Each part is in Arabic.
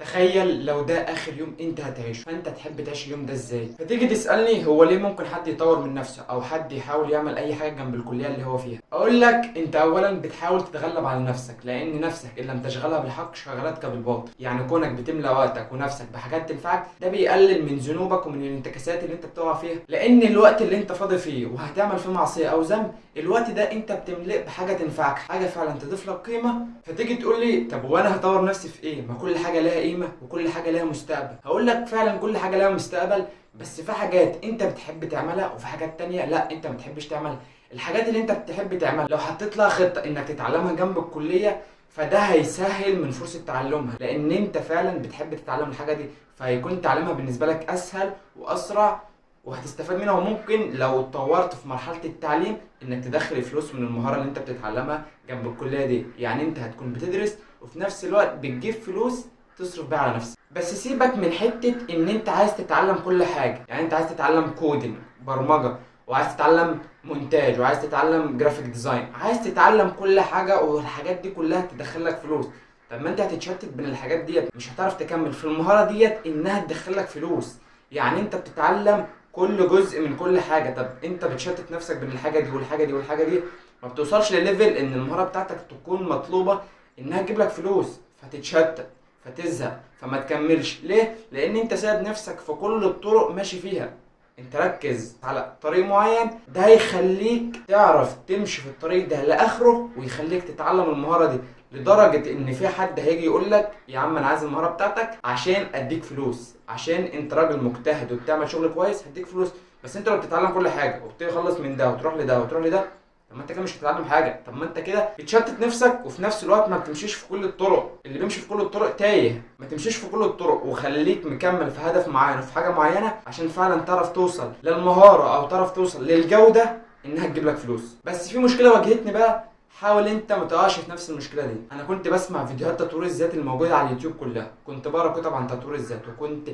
تخيل لو ده اخر يوم انت هتعيشه، فانت تحب تعيش اليوم ده ازاي؟ فتيجي تسالني هو ليه ممكن حد يطور من نفسه او حد يحاول يعمل اي حاجه جنب الكليه اللي هو فيها؟ اقول لك انت اولا بتحاول تتغلب على نفسك، لان نفسك ان لم تشغلها بالحق شغلتك بالباطل. يعني كونك بتملى وقتك ونفسك بحاجات تنفعك ده بيقلل من ذنوبك ومن الانتكاسات اللي انت بتقع فيها، لان الوقت اللي انت فاضي فيه وهتعمل فيه معصيه او ذنب، الوقت ده انت بتملئ بحاجه تنفعك، حاجه فعلا تضيف لك قيمه. فتيجي تقول لي طب وانا هطور نفسي في ايه؟ ما كل حاجه لها قيمه وكل حاجه لها مستقبل. هقول لك فعلا كل حاجه لها مستقبل، بس في حاجات انت بتحب تعملها وفي حاجات تانية لا انت ما بتحبش تعملها. الحاجات اللي انت بتحب تعملها لو حطيت لها خطه انك تتعلمها جنب الكليه، فده هيسهل من فرصه تعلمها، لان انت فعلا بتحب تتعلم الحاجه دي، فهيكون تعلمها بالنسبه لك اسهل واسرع وهتستفاد منها. وممكن لو اتطورت في مرحله التعليم انك تدخل فلوس من المهاره اللي انت بتتعلمها جنب الكليه دي. يعني انت هتكون بتدرس وفي نفس الوقت بتجيب فلوس تصرف بيها على نفسك. بس سيبك من حته ان انت عايز تتعلم كل حاجه، يعني انت عايز تتعلم كودينج برمجه، وعايز تتعلم مونتاج، وعايز تتعلم جرافيك ديزاين، عايز تتعلم كل حاجه والحاجات دي كلها تدخلك فلوس. طب ما انت هتتشتت بين الحاجات ديت، مش هتعرف تكمل في المهاره ديت انها تدخلك فلوس. يعني انت بتتعلم كل جزء من كل حاجه، طب انت بتشتت نفسك بين الحاجه دي والحاجه دي والحاجه دي، ما بتوصلش لليفل ان المهاره بتاعتك تكون مطلوبه انها تجيب لك فلوس، فتتشتت فتزهق فما تكملش. ليه؟ لان انت سايب نفسك في كل الطرق ماشي فيها. انت ركز على طريق معين، ده هيخليك تعرف تمشي في الطريق ده لاخره ويخليك تتعلم المهاره دي، لدرجه ان في حد هيجي يقول لك يا عم انا عايز المهاره بتاعتك عشان اديك فلوس، عشان انت راجل مجتهد وبتعمل شغل كويس هديك فلوس. بس انت لو بتتعلم كل حاجه وبتخلص من ده وتروح لده وتروح لده، طب ما انت كده مش هتتعلم حاجه. طب ما انت كده بتشتت نفسك وفي نفس الوقت ما بتمشيش في كل الطرق. اللي بيمشي في كل الطرق تايه. ما تمشيش في كل الطرق وخليك مكمل في هدف معين وفي حاجه معينه عشان فعلا تعرف توصل للمهاره او تعرف توصل للجوده انها تجيب لك فلوس. بس في مشكله واجهتني بقى، حاول انت ما تقعش في نفس المشكله دي. انا كنت بسمع فيديوهات تطوير الذات الموجوده على اليوتيوب كلها، كنت بقرا كتب عن تطوير الذات، وكنت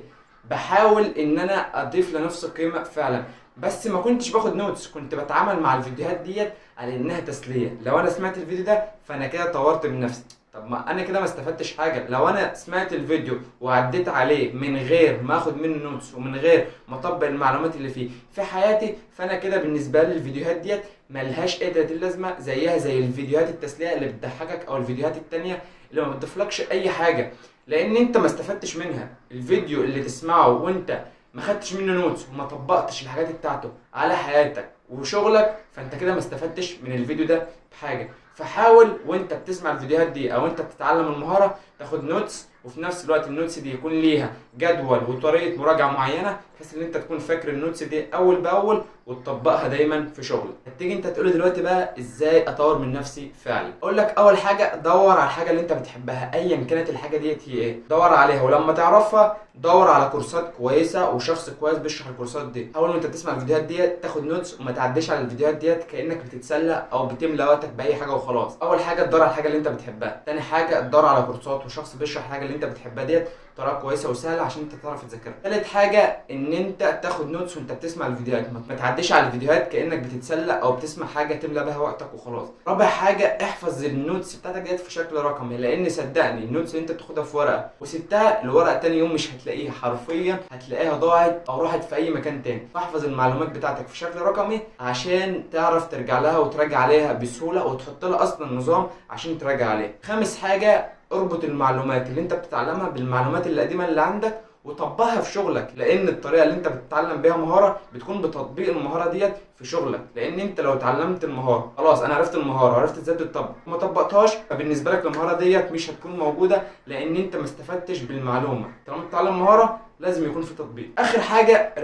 بحاول ان انا اضيف لنفسي قيمه فعلا، بس ما كنتش باخد نوتس. كنت بتعامل مع الفيديوهات ديت على انها تسليه. لو انا سمعت الفيديو ده فانا كده طورت من نفسي، طب ما انا كده ما استفدتش حاجه. لو انا سمعت الفيديو وعديت عليه من غير ما اخد منه نوتس ومن غير ما اطبق المعلومات اللي فيه في حياتي، فانا كده بالنسبه لي الفيديوهات ديت ملهاش اي 30 لازمه، زيها زي الفيديوهات التسليه اللي بتضحكك او الفيديوهات التانيه اللي ما بتضيفلكش اي حاجه، لان انت ما استفدتش منها. الفيديو اللي تسمعه وانت ما خدتش منه نوتس وما طبقتش الحاجات بتاعته على حياتك وشغلك، فانت كده ما استفدتش من الفيديو ده بحاجه. فحاول وانت بتسمع الفيديوهات دي او انت بتتعلم المهاره تاخد نوتس، وفي نفس الوقت النوتس دي يكون ليها جدول وطريقه مراجعه معينه، بحيث ان انت تكون فاكر النوتس دي اول باول وتطبقها دايما في شغلك. هتيجي انت تقول دلوقتي بقى ازاي اطور من نفسي فعلا؟ اقول لك اول حاجه دور على الحاجه اللي انت بتحبها ايا كانت الحاجه ديت هي ايه، دور عليها، ولما تعرفها دور على كورسات كويسه وشخص كويس بيشرح الكورسات دي. حاول وانت بتسمع الفيديوهات ديت تاخد نوتس وما تعديش على الفيديوهات ديت كانك بتتسلى او بتملى وقتك باي حاجه وخلاص. اول حاجه تدور على الحاجه اللي انت بتحبها، تاني حاجه تدور على كورسات وشخص بيشرح الحاجه اللي انت بتحبها ديت بطريقه كويسه وسهله عشان انت تعرف تذاكرها. تالت حاجه ان انت تاخد نوتس وانت بتسمع الفيديوهات، ما تعديش على الفيديوهات كانك بتتسلى او بتسمع حاجه تملى بها وقتك وخلاص. رابع حاجه احفظ النوتس بتاعتك ديت في شكل رقمي، لان صدقني النوتس اللي انت بتاخدها في ورقه وسبتها الورقه تاني يوم مش هتلاقيها، حرفيا هتلاقيها ضاعت او راحت في اي مكان تاني. فاحفظ المعلومات بتاعتك في شكل رقمي عشان تعرف ترجع لها وتراجع عليها بسهوله، وتحط لها اصلا نظام عشان تراجع عليها. خامس حاجه اربط المعلومات اللي انت بتتعلمها بالمعلومات القديمه اللي عندك وطبقها في شغلك، لان الطريقه اللي انت بتتعلم بيها مهاره بتكون بتطبيق المهاره ديت في شغلك. لان انت لو اتعلمت المهاره خلاص انا عرفت المهاره وعرفت ازاي تطبق، ما طبقتهاش فبالنسبه لك المهاره ديت مش هتكون موجوده، لان انت ما استفدتش بالمعلومه. طالما بتتعلم مهاره لازم يكون في تطبيق. اخر حاجه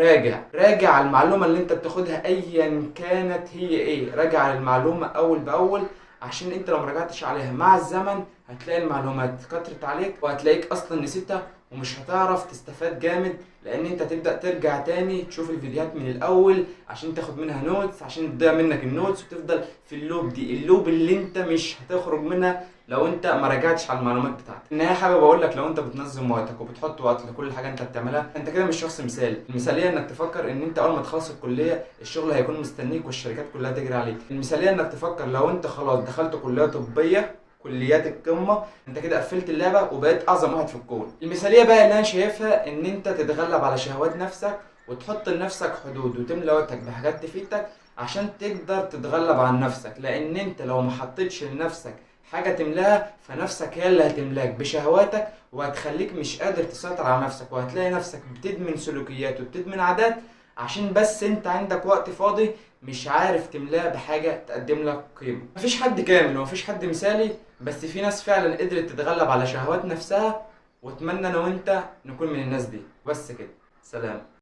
راجع على المعلومه اللي انت بتاخدها ايا كانت هي ايه، راجع على المعلومه اول باول، عشان انت لو مراجعتش عليها مع الزمن هتلاقي المعلومات كترت عليك وهتلاقيك اصلا نسيتها ومش هتعرف تستفاد جامد، لان انت تبدا ترجع تاني تشوف الفيديوهات من الاول عشان تاخد منها نوتس، عشان تضيع منك النوتس وتفضل في اللوب دي، اللوب اللي انت مش هتخرج منها لو انت ما راجعتش على المعلومات بتاعتك. في النهايه حابب اقول لك لو انت بتنظم وقتك وبتحط وقت لكل حاجه انت بتعملها انت كده مش شخص مثالي. المثاليه انك تفكر ان انت اول ما تخلص الكليه الشغل هيكون مستنيك والشركات كلها تجري عليك. المثاليه انك تفكر لو انت خلاص دخلت كليه طبيه كليات القمه، انت كده قفلت اللعبه وبقيت اعظم واحد في الكون. المثاليه بقى اللي انا شايفها ان انت تتغلب على شهوات نفسك وتحط لنفسك حدود وتملى وقتك بحاجات تفيدك عشان تقدر تتغلب عن نفسك. لان انت لو ما حطيتش لنفسك حاجه تملاها فنفسك هي اللي هتملاك بشهواتك وهتخليك مش قادر تسيطر على نفسك، وهتلاقي نفسك بتدمن سلوكيات وبتدمن عادات عشان بس انت عندك وقت فاضي مش عارف تملاه بحاجة تقدم لك قيمة. مفيش حد كامل ومفيش حد مثالي، بس في ناس فعلا قدرت تتغلب على شهوات نفسها، واتمنى انا وانت نكون من الناس دي. بس كده، سلام.